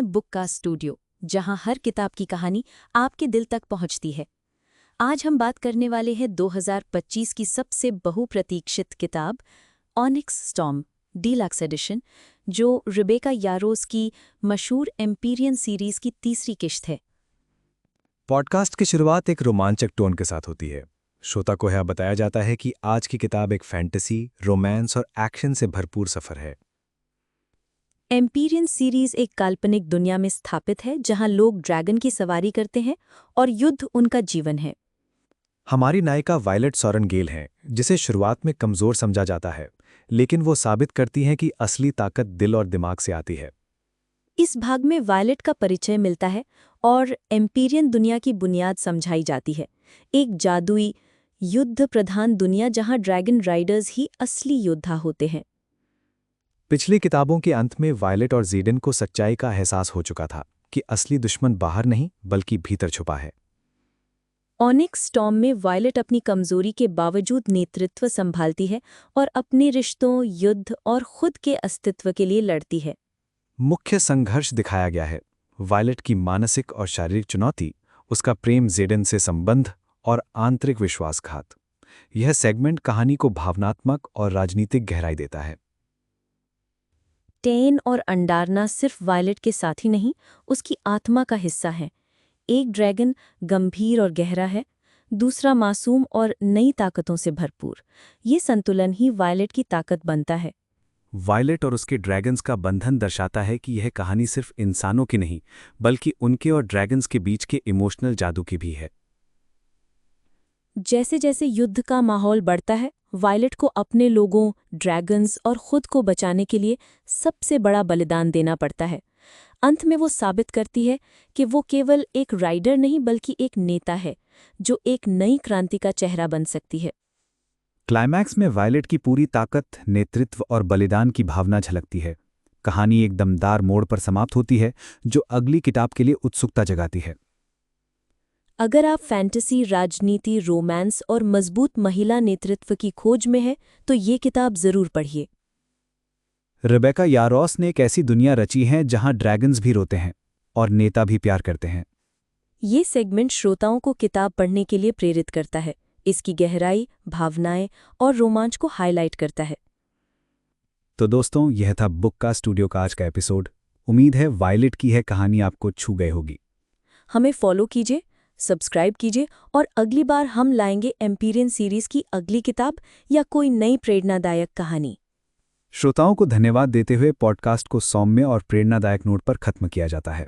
Book का studio, जहां हर किताब की कहानी आपके दिल तक पहुंचती है। आज हम बात करने वाले हैं 2025 की सबसे बहुप्रतीक्षित किताब ऑनिक्स स्टॉर्म डीलक्स एडिशन, जो रिबेका यारोस की मशहूर एम्पीरियन सीरीज की तीसरी किश्त है। पॉडकास्ट की शुरुआत एक रोमांचक टोन के साथ होती है। श्रोता को यह बताया जाता है कि आज की किताब एक फैंटेसी, रोमांस और एक्शन से भरपूर सफर है। एम्पीरियन सीरीज एक काल्पनिक दुनिया में स्थापित है जहां लोग ड्रैगन की सवारी करते हैं और युद्ध उनका जीवन है। हमारी नायिका वायलेट सॉरन गेल हैं, जिसे शुरुआत में कमजोर समझा जाता है, लेकिन वो साबित करती हैं कि असली ताकत दिल और दिमाग से आती है। इस भाग में वायलेट का परिचय मिलता है और एम्पीरियन दुनिया की बुनियाद समझाई जाती है। एक जादुई, युद्ध प्रधान दुनिया जहां ड्रैगन राइडर्स ही असली योद्धा होते हैं। पिछली किताबों के अंत में वायलेट और ज़ीडन को सच्चाई का एहसास हो चुका था कि असली दुश्मन बाहर नहीं बल्कि भीतर छुपा है। ऑनिक्स स्टॉर्म में वायलेट अपनी कमजोरी के बावजूद नेतृत्व संभालती है और अपने रिश्तों, युद्ध और खुद के अस्तित्व के लिए लड़ती है। मुख्य संघर्ष दिखाया गया है: वायलेट की मानसिक और शारीरिक चुनौती, उसका प्रेम ज़ीडन से संबंध और आंतरिक विश्वासघात। यह सेगमेंट कहानी को भावनात्मक और राजनीतिक गहराई देता है। टेन और अंडारना सिर्फ वायलेट के साथी नहीं, उसकी आत्मा का हिस्सा है। एक ड्रैगन गंभीर और गहरा है, दूसरा मासूम और नई ताकतों से भरपूर। ये संतुलन ही वायलेट की ताकत बनता है। वायलेट और उसके ड्रैगन्स का बंधन दर्शाता है कि यह कहानी सिर्फ इंसानों की नहीं, बल्कि उनके और ड्रैगन्स के बीच के इमोशनल जादू की भी है। जैसे जैसे युद्ध का माहौल बढ़ता है, वायलेट को अपने लोगों, ड्रैगन्स और खुद को बचाने के लिए सबसे बड़ा बलिदान देना पड़ता है। अंत में वो साबित करती है कि वो केवल एक राइडर नहीं बल्कि एक नेता है, जो एक नई क्रांति का चेहरा बन सकती है। क्लाइमैक्स में वायलेट की पूरी ताकत, नेतृत्व और बलिदान की भावना झलकती है। कहानी एक दमदार मोड़ पर समाप्त होती है, जो अगली किताब के लिए उत्सुकता जगाती है। अगर आप फैंटेसी, राजनीति, रोमांस और मजबूत महिला नेतृत्व की खोज में हैं, तो ये किताब जरूर पढ़िए। रिबेका यारोस ने एक ऐसी दुनिया रची है जहां ड्रैगन्स भी रोते हैं और नेता भी प्यार करते हैं। ये सेगमेंट श्रोताओं को किताब पढ़ने के लिए प्रेरित करता है, इसकी गहराई, भावनाएं और रोमांच को हाईलाइट करता है। तो दोस्तों, यह था बुक का स्टूडियो का आज का एपिसोड। उम्मीद है वायलेट की यह कहानी आपको छू गई होगी। हमें फॉलो कीजिए, सब्सक्राइब कीजिए और अगली बार हम लाएंगे एम्पीरियन सीरीज की अगली किताब या कोई नई प्रेरणादायक कहानी। श्रोताओं को धन्यवाद देते हुए पॉडकास्ट को सौम्य और प्रेरणादायक नोट पर खत्म किया जाता है।